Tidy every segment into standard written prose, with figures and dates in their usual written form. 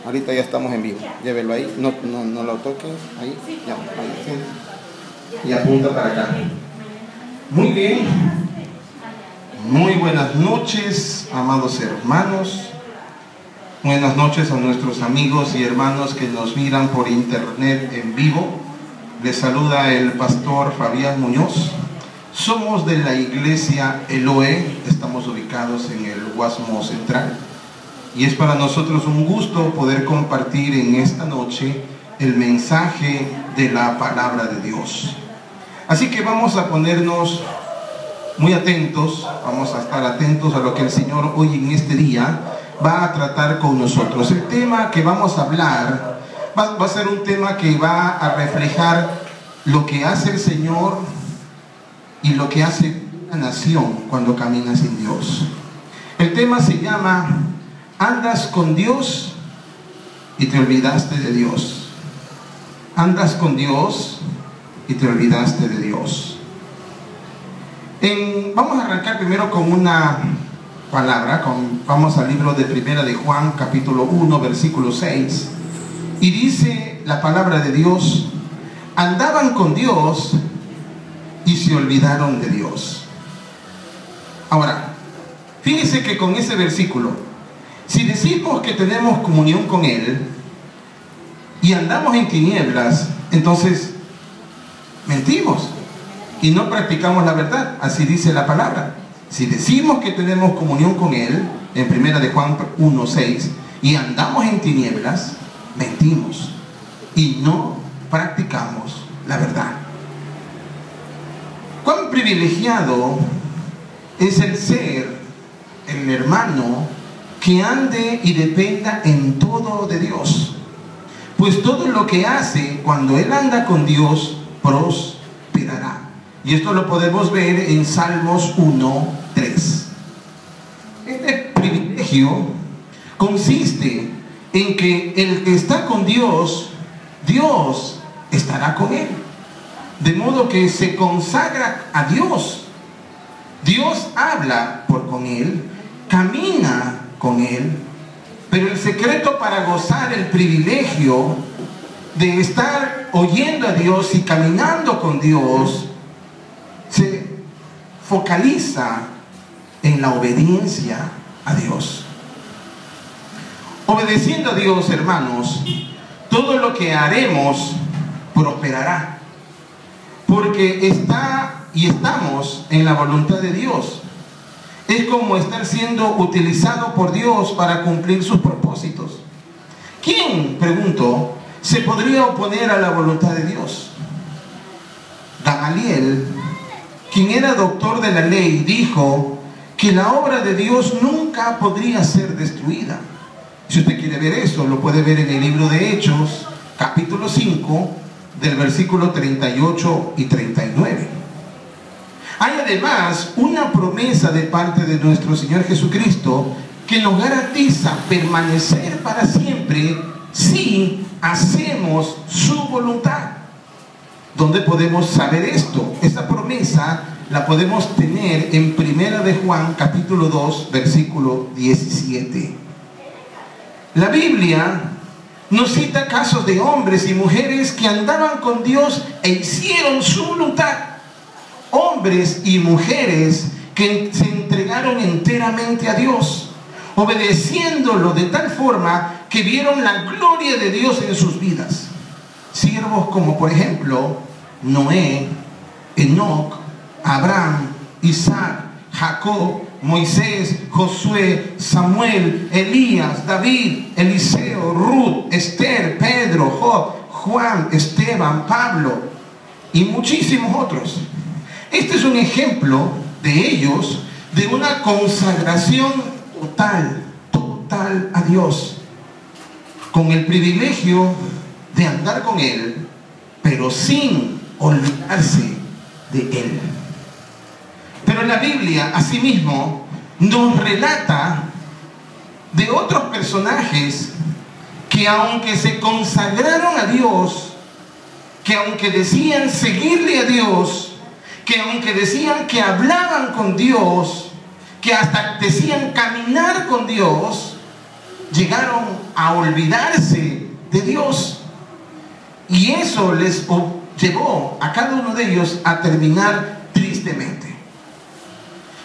Ahorita ya estamos en vivo. Llévelo ahí, no lo toque. Ahí, ya, ahí sí. Y apunta para acá. Muy bien. Muy buenas noches, amados hermanos. Buenas noches a nuestros amigos y hermanos que nos miran por internet en vivo. Les saluda el pastor Fabián Muñoz. Somos de la iglesia Eloé. Estamos ubicados en el Guasmo Central. Y es para nosotros un gusto poder compartir en esta noche el mensaje de la palabra de Dios. Así que vamos a ponernos muy atentos, vamos a estar atentos a lo que el Señor hoy en este día va a tratar con nosotros. El tema que vamos a hablar va a ser un tema que va a reflejar lo que hace el Señor y lo que hace una nación cuando camina sin Dios. El tema se llama: andas con Dios y te olvidaste de Dios. Andas con Dios y te olvidaste de Dios. Vamos a arrancar primero con una palabra. Vamos al libro de Primera de Juan, capítulo 1, versículo 6. Y dice la palabra de Dios: andaban con Dios y se olvidaron de Dios. Ahora, fíjese que con ese versículo, si decimos que tenemos comunión con Él y andamos en tinieblas, entonces mentimos y no practicamos la verdad. Así dice la palabra. Si decimos que tenemos comunión con Él, en Primera de Juan 1:6, y andamos en tinieblas, mentimos y no practicamos la verdad. Cuán privilegiado es el ser el hermano que ande y dependa en todo de Dios, pues todo lo que hace cuando él anda con Dios prosperará. Y esto lo podemos ver en Salmos 1:3. Este privilegio consiste en que el que está con Dios, Dios estará con él. De modo que se consagra a Dios. Dios habla con él, camina con él, pero el secreto para gozar el privilegio de estar oyendo a Dios y caminando con Dios se focaliza en la obediencia a Dios. Obedeciendo a Dios, hermanos, todo lo que haremos prosperará, porque estamos en la voluntad de Dios. Es como estar siendo utilizado por Dios para cumplir sus propósitos. ¿Quién, pregunto, se podría oponer a la voluntad de Dios? Gamaliel, quien era doctor de la ley, dijo que la obra de Dios nunca podría ser destruida. Si usted quiere ver eso, lo puede ver en el libro de Hechos, capítulo 5, del versículo 38 y 39. Hay además una promesa de parte de nuestro Señor Jesucristo que nos garantiza permanecer para siempre si hacemos su voluntad. ¿Dónde podemos saber esto? Esa promesa la podemos tener en Primera de Juan, capítulo 2, versículo 17. La Biblia nos cita casos de hombres y mujeres que andaban con Dios e hicieron su voluntad. Hombres y mujeres que se entregaron enteramente a Dios, obedeciéndolo de tal forma que vieron la gloria de Dios en sus vidas. Siervos como por ejemplo Noé, Enoc, Abraham, Isaac, Jacob, Moisés, Josué, Samuel, Elías, David, Eliseo, Ruth, Esther, Pedro, Job, Juan, Esteban, Pablo y muchísimos otros. Este es un ejemplo de ellos, de una consagración total a Dios, con el privilegio de andar con Él, pero sin olvidarse de Él. Pero la Biblia, asimismo, nos relata de otros personajes que aunque se consagraron a Dios, que aunque decían seguirle a Dios, que aunque decían que hablaban con Dios, que hasta decían caminar con Dios, llegaron a olvidarse de Dios. Y eso les llevó a cada uno de ellos a terminar tristemente.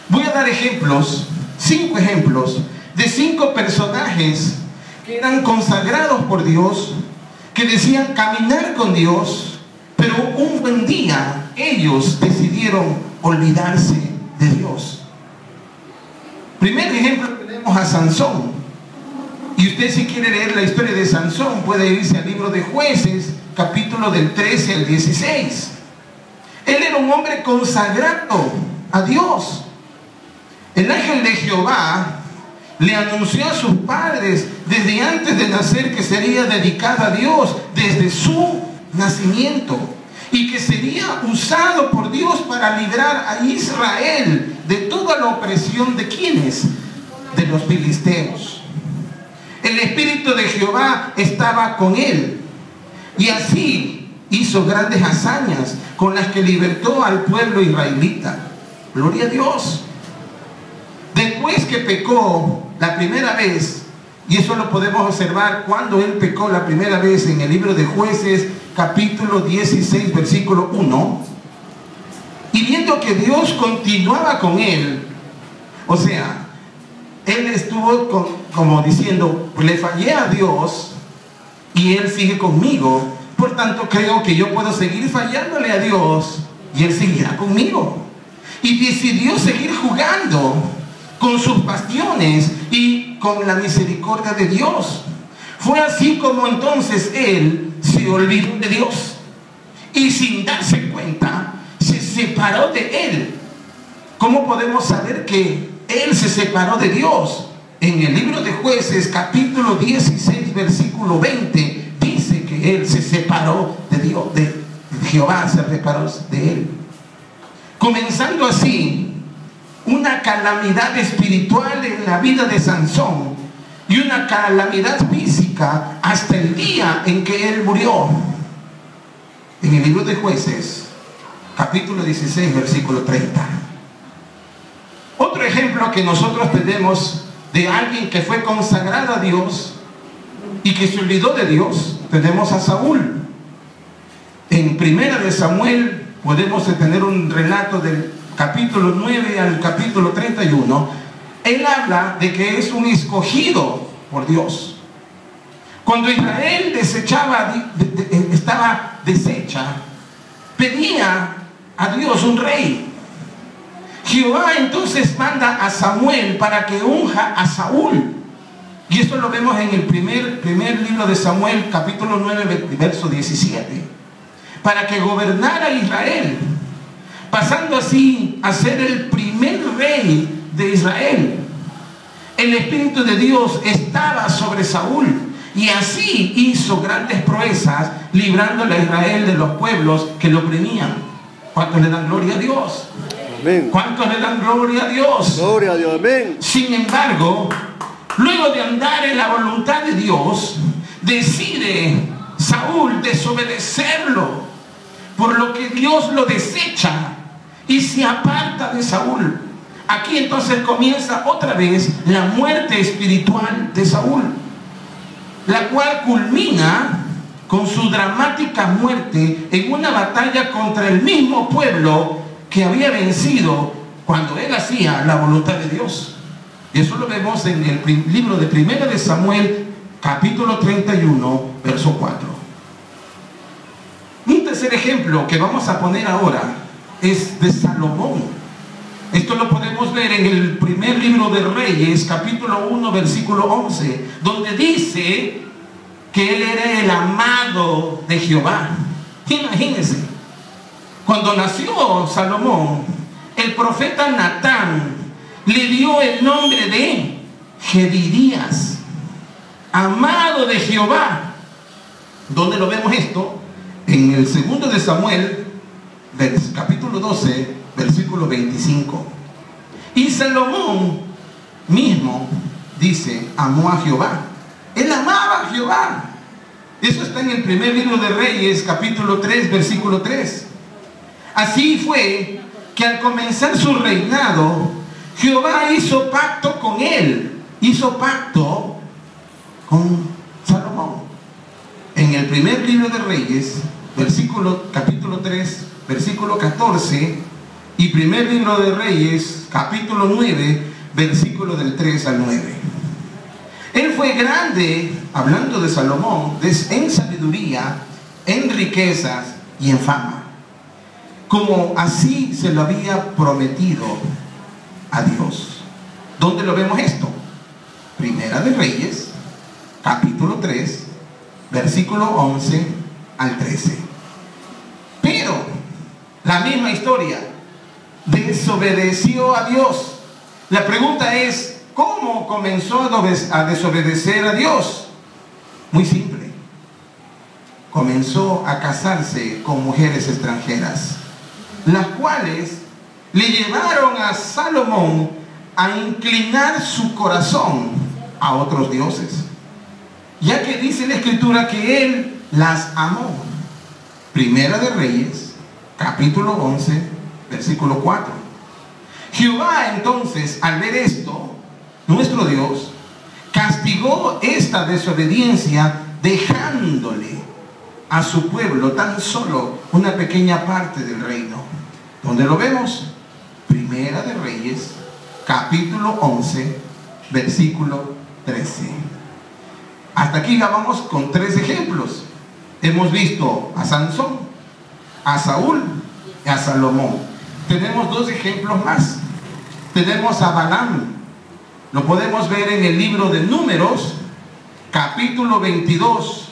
Voy a dar ejemplos, 5 ejemplos de 5 personajes que eran consagrados por Dios, que decían caminar con Dios, pero un buen día ellos decidieron olvidarse de Dios. Primer ejemplo tenemos a Sansón. Y usted, si quiere leer la historia de Sansón, puede irse al libro de Jueces, capítulo del 13 al 16. Él era un hombre consagrado a Dios. El ángel de Jehová le anunció a sus padres desde antes de nacer que sería dedicada a Dios desde su nacimiento y que sería usado por Dios para librar a Israel de toda la opresión de ¿quiénes? De los filisteos. El espíritu de Jehová estaba con él y así hizo grandes hazañas con las que libertó al pueblo israelita. Gloria a Dios. Después que pecó la primera vez, y eso lo podemos observar cuando él pecó la primera vez en el libro de Jueces, capítulo 16, versículo 1, y viendo que Dios continuaba con él, o sea, él estuvo como diciendo, le fallé a Dios y él sigue conmigo, por tanto creo que yo puedo seguir fallándole a Dios y él seguirá conmigo. Y decidió seguir jugando con sus pasiones y con la misericordia de Dios. Fue así como entonces él se olvidó de Dios y sin darse cuenta se separó de él. ¿Cómo podemos saber que él se separó de Dios? En el libro de Jueces, capítulo 16, versículo 20, dice que él se separó de Dios, de Jehová se separó de él. Comenzando así una calamidad espiritual en la vida de Sansón y una calamidad física hasta el día en que él murió. En el libro de Jueces, capítulo 16, versículo 30. Otro ejemplo que nosotros tenemos de alguien que fue consagrado a Dios y que se olvidó de Dios, tenemos a Saúl. En Primera de Samuel podemos tener un relato del capítulo 9 al capítulo 31. Él habla de que es un escogido por Dios. Cuando Israel estaba deshecha, pedía a Dios un rey. Jehová entonces manda a Samuel para que unja a Saúl. Y esto lo vemos en el primer libro de Samuel, capítulo 9, verso 17. Para que gobernara Israel, pasando así a ser el primer rey de Israel. El Espíritu de Dios estaba sobre Saúl y así hizo grandes proezas, librándole a Israel de los pueblos que lo oprimían. ¿Cuántos le dan gloria a Dios? Amén. ¿Cuántos le dan gloria a Dios? Gloria a Dios, amén. Sin embargo, luego de andar en la voluntad de Dios, decide Saúl desobedecerlo, por lo que Dios lo desecha y se aparta de Saúl. Aquí entonces comienza otra vez la muerte espiritual de Saúl, la cual culmina con su dramática muerte en una batalla contra el mismo pueblo que había vencido cuando él hacía la voluntad de Dios. Y eso lo vemos en el libro de Primera de Samuel, capítulo 31, verso 4. Un tercer ejemplo que vamos a poner ahora es de Salomón. Esto lo podemos ver en el primer libro de Reyes, capítulo 1, versículo 11, donde dice que él era el amado de Jehová. Imagínense, cuando nació Salomón, el profeta Natán le dio el nombre de Jedidías, amado de Jehová. ¿Dónde lo vemos esto? En el segundo de Samuel, capítulo 12, versículo 25. Y Salomón mismo dice, amó a Jehová. Él amaba a Jehová. Eso está en el primer libro de Reyes, capítulo 3, versículo 3. Así fue que al comenzar su reinado, Jehová hizo pacto con él. Hizo pacto con Salomón. En el primer libro de Reyes, capítulo 3, versículo 14, y primer libro de Reyes, capítulo 9, versículo del 3 al 9. Él fue grande, hablando de Salomón, en sabiduría, en riquezas y en fama, como así se lo había prometido a Dios. ¿Dónde lo vemos esto? Primera de Reyes, capítulo 3, versículo 11 al 13. Pero la misma historia, desobedeció a Dios. La pregunta es, ¿cómo comenzó a desobedecer a Dios? Muy simple. Comenzó a casarse con mujeres extranjeras, las cuales le llevaron a Salomón a inclinar su corazón a otros dioses, ya que dice la Escritura que él las amó. Primera de Reyes, capítulo 11, versículo 4. Jehová entonces, al ver esto, nuestro Dios castigó esta desobediencia, dejándole a su pueblo tan solo una pequeña parte del reino. ¿Dónde lo vemos? Primera de Reyes, capítulo 11, versículo 13. Hasta aquí ya vamos con 3 ejemplos. Hemos visto a Sansón, a Saúl y a Salomón. Tenemos 2 ejemplos más. Tenemos a Balaam. Lo podemos ver en el libro de Números, capítulo 22,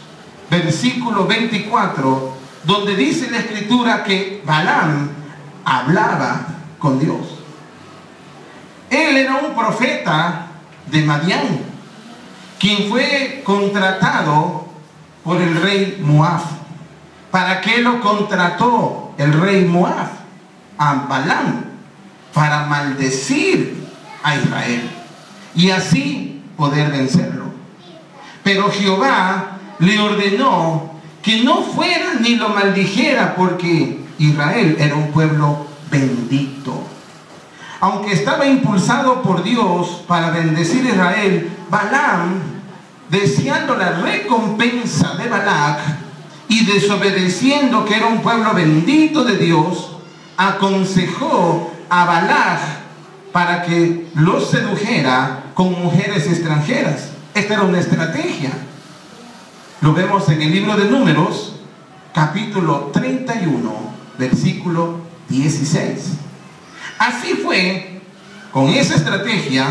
versículo 24, donde dice la Escritura que Balaam hablaba con Dios. Él era un profeta de Madián, quien fue contratado por el rey Moab. ¿Para qué lo contrató el rey Moab a Balaam? Para maldecir a Israel y así poder vencerlo. Pero Jehová le ordenó que no fuera ni lo maldijera, porque Israel era un pueblo bendito. Aunque estaba impulsado por Dios para bendecir a Israel, Balaam, deseando la recompensa de Balac y desobedeciendo que era un pueblo bendito de Dios, aconsejó a Balac para que los sedujera con mujeres extranjeras. Esta era una estrategia. Lo vemos en el libro de Números, capítulo 31, versículo 16. Así fue, con esa estrategia,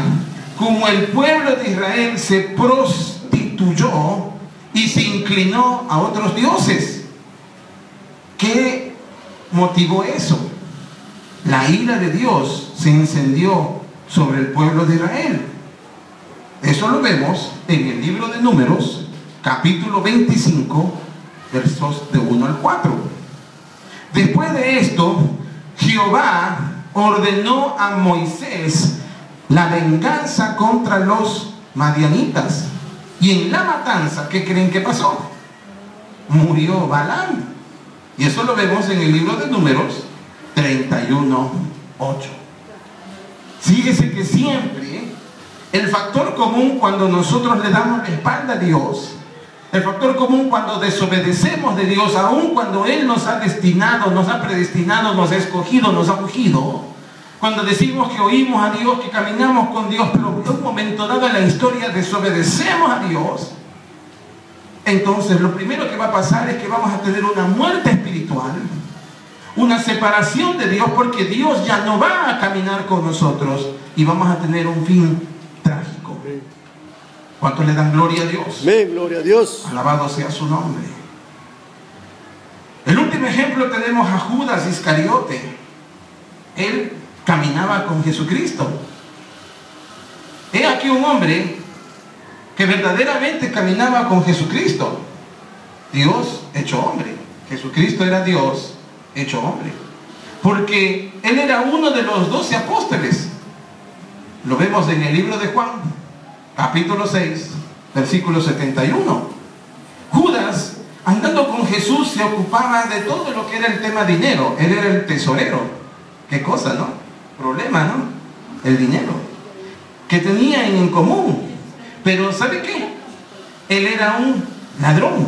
como el pueblo de Israel se prostituyó y se inclinó a otros dioses. ¿Qué motivó eso? La ira de Dios se encendió sobre el pueblo de Israel. Eso lo vemos en el libro de Números, capítulo 25, versos de 1 al 4. Después de esto, Jehová ordenó a Moisés la venganza contra los madianitas. Y en la matanza, ¿qué creen que pasó? Murió Balaam. Y eso lo vemos en el libro de Números 31:8. Fíjese que siempre el factor común cuando nosotros le damos la espalda a Dios, el factor común cuando desobedecemos de Dios, aun cuando Él nos ha destinado, nos ha predestinado, nos ha escogido, nos ha ungido, cuando decimos que oímos a Dios, que caminamos con Dios, pero en un momento dado en la historia desobedecemos a Dios, entonces lo primero que va a pasar es que vamos a tener una muerte espiritual, una separación de Dios, porque Dios ya no va a caminar con nosotros y vamos a tener un fin trágico. ¿Cuántos le dan gloria a Dios? Amén, gloria a Dios. Alabado sea su nombre. El último ejemplo tenemos a Judas Iscariote. Él caminaba con Jesucristo. He aquí un hombre que verdaderamente caminaba con Jesucristo. Dios hecho hombre. Jesucristo era Dios hecho hombre. Porque él era uno de los 12 apóstoles. Lo vemos en el libro de Juan, capítulo 6, versículo 71. Judas, andando con Jesús, se ocupaba de todo lo que era el tema dinero. Él era el tesorero. Qué cosa, ¿no? Problema, ¿no? El dinero que tenían en común. Pero ¿sabe qué? él era un ladrón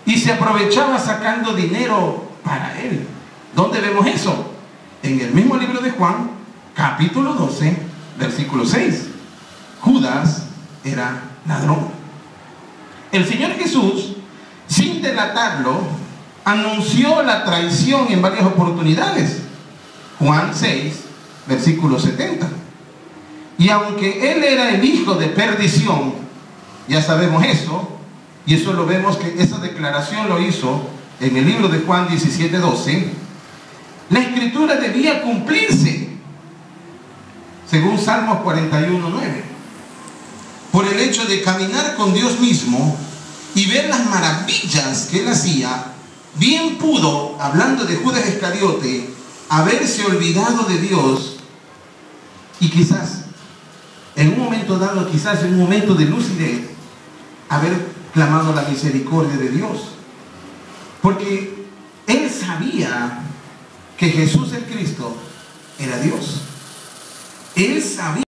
y se aprovechaba sacando dinero para él. ¿Dónde vemos eso? En el mismo libro de Juan, capítulo 12, versículo 6. Judas era ladrón. El Señor Jesús, sin delatarlo, anunció la traición en varias oportunidades. Juan 6, versículo 70. Y aunque él era el hijo de perdición, ya sabemos eso, y eso lo vemos que esa declaración lo hizo en el libro de Juan 17, 12, la escritura debía cumplirse, según Salmos 41, 9. Por el hecho de caminar con Dios mismo y ver las maravillas que él hacía, bien pudo, hablando de Judas Iscariote, haberse olvidado de Dios y quizás en un momento dado, quizás en un momento de lucidez, haber clamado la misericordia de Dios, porque él sabía que Jesús el Cristo era Dios. Él sabía